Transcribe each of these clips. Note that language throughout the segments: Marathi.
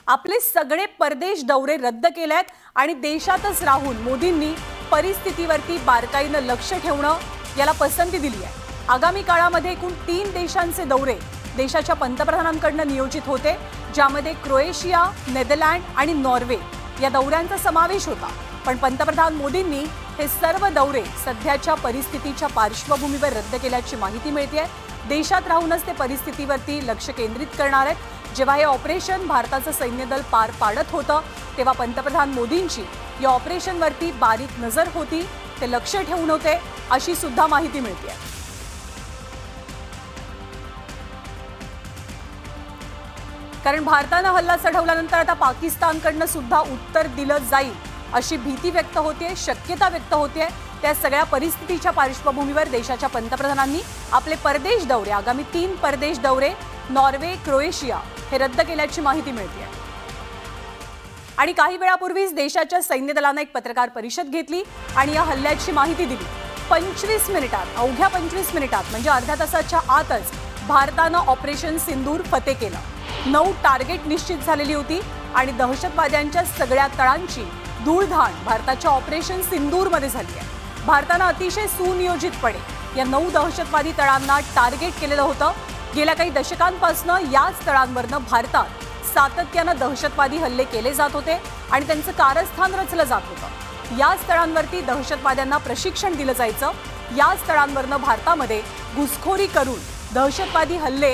आपले सगळे परदेश दौरे रद्द केलेत आणि देशातच राहून मोदींनी परिस्थितीवरती बारकाईनं लक्ष ठेवणं याला पसंती दिली आहे। आगामी काळामध्ये एकूण 3 देशांचे दौरे देशाच्या पंतप्रधानांकडून नियोजित होते, ज्यामध्ये क्रोएशिया, नेदरलँड आणि नॉर्वे या दौऱ्यांचा समावेश होता। पण पंतप्रधान मोदींनी हे सर्व दौरे सध्याच्या परिस्थितीच्या पार्श्वभूमीवर रद्द केल्याची माहिती मिळते। देशात राहूनच ते परिस्थितीवरती लक्ष केंद्रित करणार आहेत। जेव्हा हे ऑपरेशन भारताचं सैन्य दल पार पाडत होतं तेव्हा पंतप्रधान मोदींची या ऑपरेशनवरती बारीक नजर होती, ते लक्ष ठेवून होते अशी सुद्धा माहिती मिळते। कारण भारतानं हल्ला चढवल्यानंतर आता पाकिस्तानकडनं सुद्धा उत्तर दिलं जाईल अशी भीती व्यक्त होते, शक्यता व्यक्त होते। त्या सगळ्या परिस्थितीच्या पार्श्वभूमीवर देशाच्या पंतप्रधानांनी आपले परदेश दौरे आगामी 3 परदेश दौरे नॉर्वे, क्रोएशिया हे रद्द केल्याची माहिती मिळते। आणि काही वेळापूर्वीच देशाच्या सैन्य दलाने एक पत्रकार परिषद घेतली आणि या हल्ल्याची माहिती दिली। 25 मिनिटात, अवघ्या 25 मिनिटात म्हणजे अर्ध्या तासाच्या आतच भारतानं ऑपरेशन सिंदूर फते केलं। 9 टार्गेट निश्चित झालेली होती आणि दहशतवाद्यांच्या सगळ्या तळांची धूळधाण भारताच्या ऑपरेशन सिंदूरमध्ये झाली आहे। भारतानं अतिशय सुनियोजितपणे या 9 दहशतवादी तळांना टार्गेट केलेलं होतं। गेल्या काही दशकांपासून याच तळांवरनं भारतात सातत्यानं दहशतवादी हल्ले केले जात होते आणि त्यांचं कारस्थान रचलं जात होतं। याच तळांवरती दहशतवाद्यांना प्रशिक्षण दिलं जायचं। याच तळांवरनं भारतामध्ये घुसखोरी करून दहशतवादी हल्ले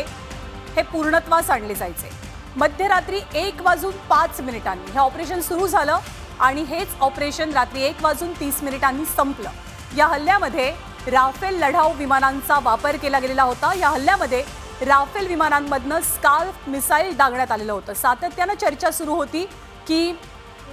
हे पूर्णत्वास आणले जायचे। मध्यरात्री 1:05 हे ऑपरेशन सुरू झालं आणि हेच ऑपरेशन रात्री 1:30 संपलं। या हल्ल्यामध्ये राफेल लढाऊ विमानांचा वापर केला गेलेला होता। या हल्ल्यामध्ये राफेल विमानांमधनं स्काल्प मिसाईल डागण्यात आलेलं होतं। सातत्यानं चर्चा सुरू होती की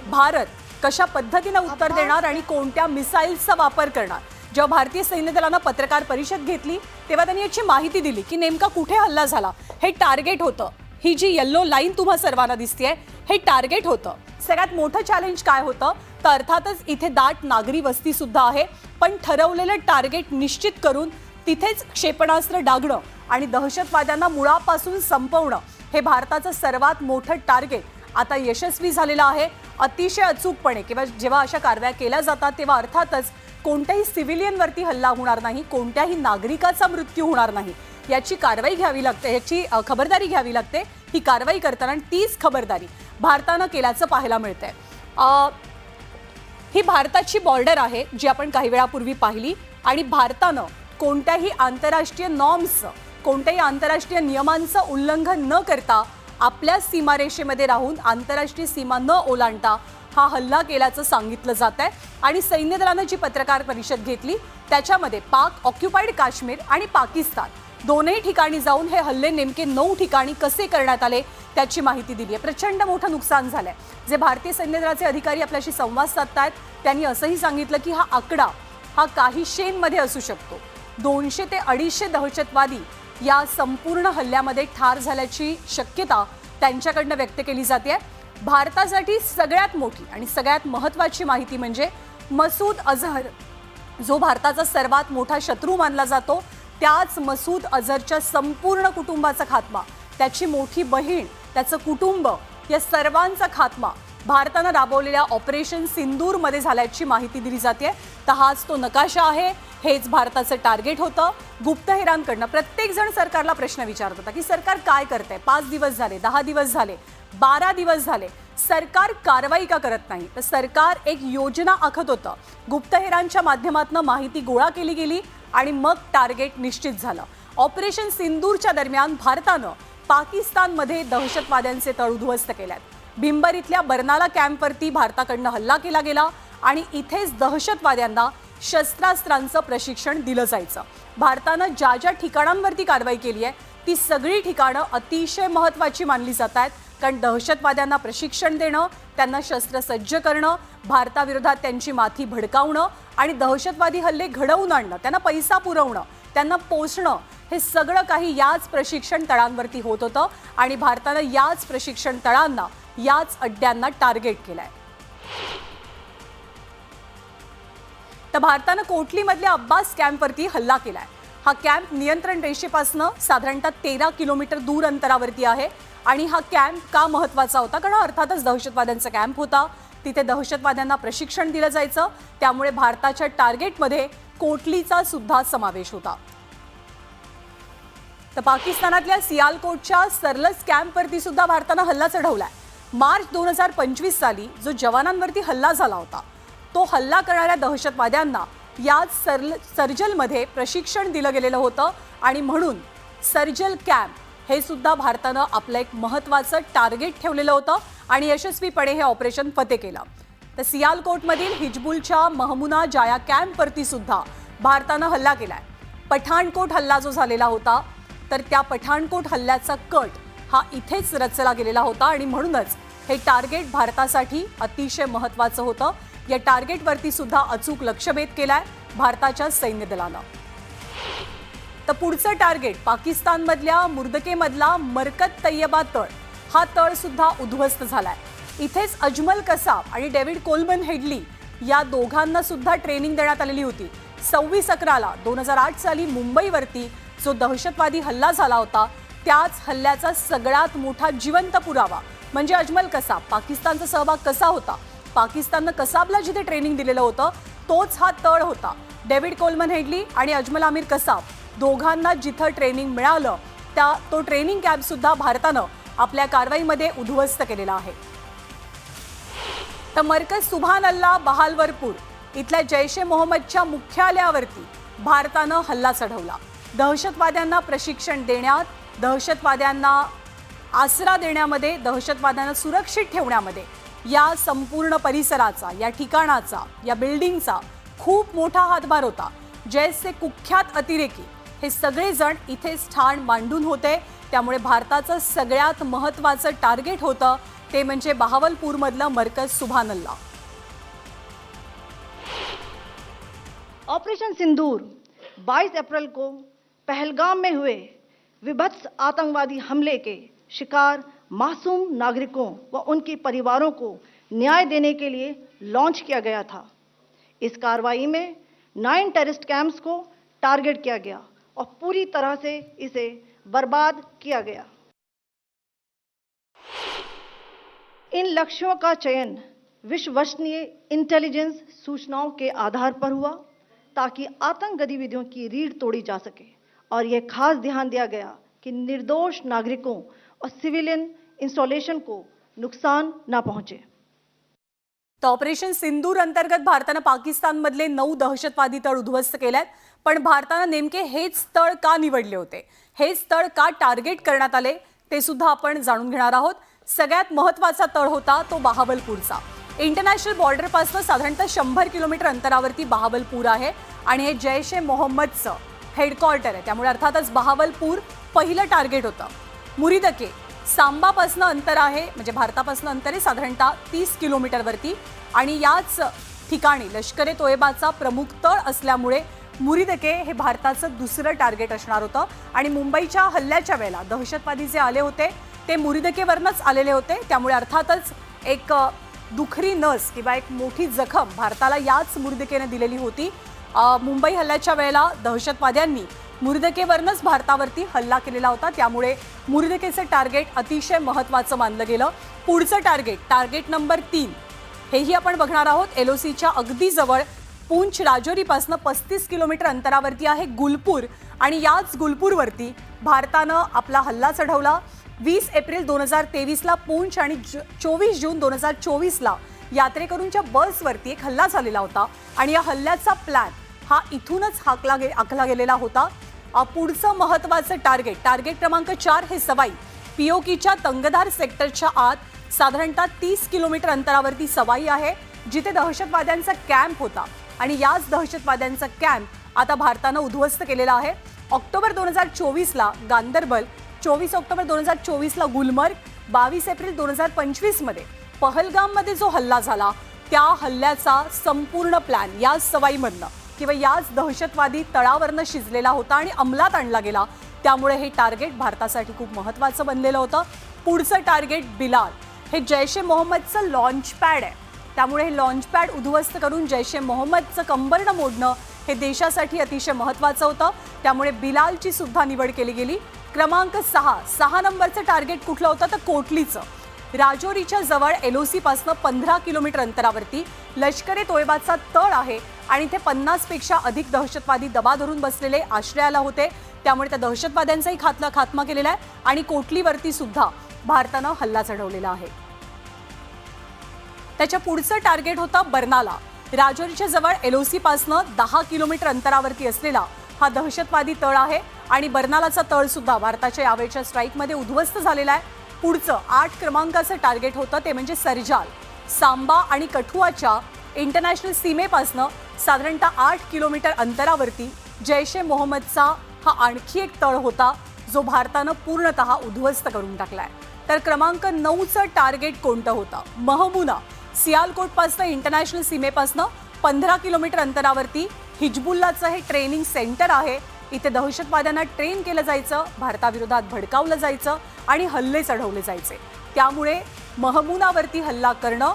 भारत कशा पद्धतीनं उत्तर देणार आणि कोणत्या मिसाईल्सचा वापर करणार। जेव्हा भारतीय सैन्य दलानं पत्रकार परिषद घेतली तेव्हा त्यांनी याची माहिती दिली की नेमका कुठे हल्ला झाला, हे टार्गेट होतं। ही जी येलो लाईन तुम्हा सर्वांना दिसतेय हे टार्गेट होतं। सगळ्यात मोठं चॅलेंज काय होतं तर अर्थातच इथे दाट नागरी वस्ती सुद्धा आहे, पण ठरवलेलं टार्गेट निश्चित करून तिथेच क्षेपणास्त्र डागणं आणि दहशतवाद्यांना मुळापासून संपवणं हे भारताचं सर्वात मोठं टार्गेट आता यशस्वी झालेलं आहे। अतिशय अचूकपणे किंवा जेव्हा अशा कारवाया केल्या जातात तेव्हा अर्थातच कोणत्याही सिव्हिलियनवरती हल्ला होणार नाही, कोणत्याही नागरिकाचा मृत्यू होणार नाही याची कारवाई घ्यावी लागते, याची खबरदारी घ्यावी लागते। ही कारवाई करताना तीच खबरदारी भारतानं केल्याचं पाहायला मिळतंय। ही भारताची बॉर्डर आहे जी आपण काही वेळापूर्वी पाहिली आणि भारतानं कोणत्याही आंतरराष्ट्रीय नॉर्म्सचं, कोणत्याही आंतरराष्ट्रीय नियमांचं उल्लंघन न करता आपल्या सीमारेषेमध्ये राहून आंतरराष्ट्रीय सीमा न ओलांडता हा हल्ला केल्याचं सांगितलं जात आहे। आणि सैन्य दलानं जी पत्रकार परिषद घेतली त्याच्यामध्ये पाक ऑक्युपाईड काश्मीर आणि पाकिस्तान दोनही ठिकाणी जाऊन हे हल्ले नेमके 9 ठिकाणी कसे करण्यात आले त्याची माहिती दिली आहे। प्रचंड मोठं नुकसान झालंय। जे भारतीय सैन्य दलाचे अधिकारी आपल्याशी संवाद साधतायत त्यांनी असंही सांगितलं की हा आकडा हा काही शेंमध्ये असू शकतो। 200 ते 250 दहशतवादी या संपूर्ण हल्ल्यामध्ये ठार झाल्याची शक्यता त्यांच्याकडनं व्यक्त केली जाते। भारतासाठी सगळ्यात मोठी आणि सगळ्यात महत्त्वाची माहिती म्हणजे मसूद अझहर जो भारताचा सर्वात मोठा शत्रू मानला जातो, त्याच मसूद अझहरच्या संपूर्ण कुटुंबाचा खात्मा, त्याची मोठी बहीण, त्याचं कुटुंब या सर्वांचा खात्मा भारतानं राबवलेल्या ऑपरेशन सिंदूरमध्ये झाल्याची माहिती दिली जाते। तर हाच तो नकाशा आहे, हेच भारताचं टार्गेट होतं। गुप्तहेरांकडनं प्रत्येक जण सरकारला प्रश्न विचारत होता की सरकार काय करतंय, 5 दिवस झाले, 10 दिवस झाले, 12 दिवस झाले, सरकार कारवाई का करत नाही। तर सरकार एक योजना आखत होतं, गुप्तहेरांच्या माध्यमातून माहिती गोळा केली गेली आणि मग टार्गेट निश्चित झालं। ऑपरेशन सिंदूरच्या दरम्यान भारतानं पाकिस्तानमध्ये दहशतवाद्यांचे तळ उद्ध्वस्त केल्यात। भिंबर इथल्या बर्नाला कॅम्पवरती भारताकडनं हल्ला केला गेला आणि इथेच दहशतवाद्यांना शस्त्रास्त्रांचं प्रशिक्षण दिलं जायचं। भारतानं ज्या ज्या ठिकाणांवरती कारवाई केली आहे ती सगळी ठिकाणं अतिशय महत्त्वाची मानली जात आहेत, कारण दहशतवाद्यांना प्रशिक्षण देणं, त्यांना शस्त्रसज्ज करणं, भारताविरोधात त्यांची माथी भडकावणं आणि दहशतवादी हल्ले घडवून आणणं, त्यांना पैसा पुरवणं, त्यांना पोचणं हे सगळं काही याच प्रशिक्षण तळांवरती होत होतं आणि भारतानं याच प्रशिक्षण तळांना, याच अड्ड्यांना टार्गेट केलंय। तर भारतानं कोटलीमधल्या अब्बास कॅम्पवरती हल्ला केलाय। हा कॅम्प नियंत्रण रेषेपासून साधारणतः 13 किलोमीटर दूर अंतरावरती आहे आणि हा कॅम्प का महत्त्वाचा होता? कारण अर्थातच दहशतवाद्यांचा कॅम्प होता, तिथे दहशतवाद्यांना प्रशिक्षण दिलं जायचं, त्यामुळे भारताच्या टार्गेटमध्ये कोटलीचा सुद्धा समावेश होता. तर पाकिस्तानातल्या सियालकोटच्या सरलस कॅम्पवरती सुद्धा भारतानं हल्ला चढवलाय. मार्च 2025 साली जो जवानांवरती हल्ला झाला होता, तो हल्ला करणाऱ्या दहशतवाद्यांना याच सर्जलमध्ये प्रशिक्षण दिलं गेलेलं होतं आणि म्हणून सर्जल कॅम्प हे सुद्धा भारतानं आपलं एक महत्त्वाचं टार्गेट ठेवलेलं होतं आणि यशस्वीपणे हे ऑपरेशन फते केलं. तर सियालकोटमधील हिजबुलच्या महमुना जाया कॅम्पवरती सुद्धा भारतानं हल्ला केलाय. पठाणकोट हल्ला जो झालेला होता, तर त्या पठाणकोट हल्ल्याचा कट हा इथेच रचला गेलेला होता आणि म्हणूनच हे टार्गेट भारतासाठी अतिशय महत्त्वाचं होतं. या टार्गेटवरती सुद्धा अचूक लक्ष्यभेद केलाय भारताच्या सैन्य दलानं. तर पुढचं टार्गेट पाकिस्तानमधल्या मुर्दकेमधला मरकत तय्यबा तळ, हा तळ सुद्धा उद्ध्वस्त झालाय. इथेच अजमल कसाब आणि डेव्हिड कोलमन हेडली या दोघांना सुद्धा ट्रेनिंग देण्यात आलेली होती. 26/11 2008 साली मुंबईवरती जो दहशतवादी हल्ला झाला होता, त्याच हल्ल्याचा सगळ्यात मोठा जिवंत पुरावा म्हणजे अजमल कसाब. पाकिस्तानचा सहभाग कसा होता, पाकिस्ताननं कसाबला जिथे ट्रेनिंग दिलेलं होतं तोच हा तळ होता. डेव्हिड कोलमन हेडली आणि अजमल आमिर कसाब दोघांना जिथं ट्रेनिंग मिळालं, तो ट्रेनिंग कॅम्प सुद्धा भारतानं आपल्या कारवाईमध्ये उद्ध्वस्त केलेला आहे. तर मरकज सुभान अल्लाह बहावलपूर इथल्या जैश ए मोहम्मदच्या मुख्यालयावरती भारतानं हल्ला चढवला. दहशतवाद्यांना प्रशिक्षण देण्यात, दहशतवाद्यांना आसरा देण्यामध्ये, दहशतवाद्यांना सुरक्षित ठेवण्यामध्ये या संपूर्ण परिसराचा, या ठिकाणाचा, या बिल्डिंगचा खूप मोठा हातभार होता. जैशचे कुख्यात अतिरेकी हे सगळेजण इथेच ठाण मांडून होते. त्यामुळे भारताचं सगळ्यात महत्त्वाचं टार्गेट होतं ते म्हणजे बहावलपूरमधलं मरकज सुभान अल्लाह. ऑपरेशन सिंदूर 22 अप्रैल को पहलगाम में हुए विभत्स आतंकवादी हमले के शिकार मासूम नागरिकों व उनके परिवारों को न्याय देने के लिए लॉन्च किया गया था. इस कार्रवाई में 9 टेररिस्ट कैंप्स को टारगेट किया गया और पूरी तरह से इसे बर्बाद किया गया. इन लक्ष्यों का चयन विश्वसनीय इंटेलिजेंस सूचनाओं के आधार पर हुआ ताकि आतंक गतिविधियों की रीढ़ तोड़ी जा सके और यह खास ध्यान दिया गया कि निर्दोष नागरिकों और सिविलियन इंस्टॉलेशन को नुकसान ना पहुंचे. तर ऑपरेशन सिंदूर अंतर्गत भारतानं पाकिस्तानमधले 9 दहशतवादी तळ उद्ध्वस्त केलेत. पण भारतानं नेमके हेच तळ का निवडले होते, हेच तळ का टार्गेट करण्यात आले, ते सुद्धा आपण जाणून घेणार आहोत. सगळ्यात महत्त्वाचा तळ होता तो बहावलपूरचा. इंटरनॅशनल बॉर्डरपासून साधारणतः 100 किलोमीटर अंतरावरती बहावलपूर आहे आणि हे जैश ए मोहम्मदचं हेडक्वार्टर आहे. त्यामुळे अर्थातच बहावलपूर पहिलं टार्गेट होतं. मुरिदके सांबापासून अंतर आहे, म्हणजे भारतापासून अंतर आहे साधारणतः 30 किलोमीटरवरती आणि याच ठिकाणी लष्कर ए तोयबाचा प्रमुख तळ असल्यामुळे मुरिदके हे भारताचं दुसरं टार्गेट असणार होतं. आणि मुंबईच्या हल्ल्याच्या वेळेला दहशतवादी जे आले होते ते मुरिदकेवरनंच आलेले होते. त्यामुळे अर्थातच एक दुखरी नस किंवा एक मोठी जखम भारताला याच मुरिदकेने दिलेली होती. मुंबई हल्ल्याच्या वेळेला दहशतवाद्यांनी मुरिदकेवरनंच भारतावरती हल्ला केलेला होता. त्यामुळे मुरिदकेचं टार्गेट अतिशय महत्त्वाचं मानलं गेलं. पुढचं टार्गेट नंबर 3 हेही आपण बघणार आहोत. LOCच्या अगदी जवळ पूंछ राजौरीपासून 35 किलोमीटर अंतरावरती आहे गुलपूर आणि याच गुलपूरवरती भारतानं आपला हल्ला चढवला. 20 एप्रिल 2023ला पूंछ आणि 24 जून 2024ला यात्रेकरूंच्या बसवरती एक हल्ला झालेला होता आणि या हल्ल्याचा प्लॅन हा इथूनच आखला गेलेला होता. पुढचं महत्त्वाचं टार्गेट क्रमांक 4 हे सवाई POKच्या तंगधार सेक्टरच्या आत साधारणतः 30 किलोमीटर अंतरावरती सवाई आहे, जिथे दहशतवाद्यांचा कॅम्प होता आणि याच दहशतवाद्यांचा कॅम्प आता भारतानं उद्ध्वस्त केलेला आहे. ऑक्टोबर 2024ला गांदरबल, 24 ऑक्टोबर 2024ला गुलमर्ग, 22 एप्रिल 2025मध्ये पहलगाममध्ये जो हल्ला झाला त्या हल्ल्याचा संपूर्ण प्लॅन याच सवाईमधनं किंवा याच दहशतवादी तळावरनं शिजलेला होता आणि अंमलात आणला गेला. त्यामुळे हे टार्गेट भारतासाठी खूप महत्त्वाचं बनलेलं होतं. पुढचं टार्गेट बिलाल हे जैश ए मोहम्मदचं लॉन्च पॅड आहे. त्यामुळे हे लॉन्च पॅड उद्ध्वस्त करून जैश ए मोहम्मदचं कंबरडं मोडणं हे देशासाठी अतिशय महत्त्वाचं होतं. त्यामुळे बिलालची सुद्धा निवड केली गेली. क्रमांक 6 नंबरचं टार्गेट कुठलं होतं तर कोटलीचं. राजौरीच्या जवळ LOC पासून 15 किलोमीटर अंतरावरती लष्कर ए तोयबाचा तळ आहे आणि इथे 50 पेक्षा अधिक दहशतवादी दबा धरून बसलेले आश्रयाला होते. त्यामुळे त्या दहशतवाद्यांचाही खात्मा केलेला आहे आणि कोटलीवरती सुद्धा भारतानं हल्ला चढवलेला आहे. त्याच्या पुढचं टार्गेट होतं बर्नाला. राजौरीच्या जवळ LOC पासून 10 किलोमीटर अंतरावरती असलेला हा दहशतवादी तळ आहे आणि बर्नालाचा तळ सुद्धा भारताच्या यावेळच्या स्ट्राईकमध्ये उद्ध्वस्त झालेला आहे. पुढचं 8 क्रमांकाचं टार्गेट होतं ते म्हणजे सरजाल. सांबा आणि कठुआच्या इंटरनॅशनल सीमेपासून साधारणतः 8 किलोमीटर अंतरावरती जैश ए मोहम्मदचा हा आणखी एक तळ होता जो भारतानं पूर्णतः उद्ध्वस्त करून टाकलाय. तर क्रमांक 9चं टार्गेट कोणतं होतं? महमुना. सियालकोटपासून इंटरनॅशनल सीमेपासून 15 किलोमीटर अंतरावरती हिजबुल्लाचं हे ट्रेनिंग सेंटर आहे. इथे दहशतवाद्यांना ट्रेन केलं जायचं, भारताविरोधात भडकावलं जायचं आणि हल्ले चढवले जायचे. त्यामुळे महमुनावरती हल्ला करणं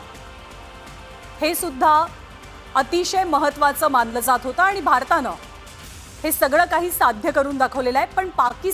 हे सुद्धा अतिशय महत्त्वाचं मानलं जात होतं आणि भारतानं हे सगळं काही साध्य करून दाखवलेलं आहे. पण पाकिस्तान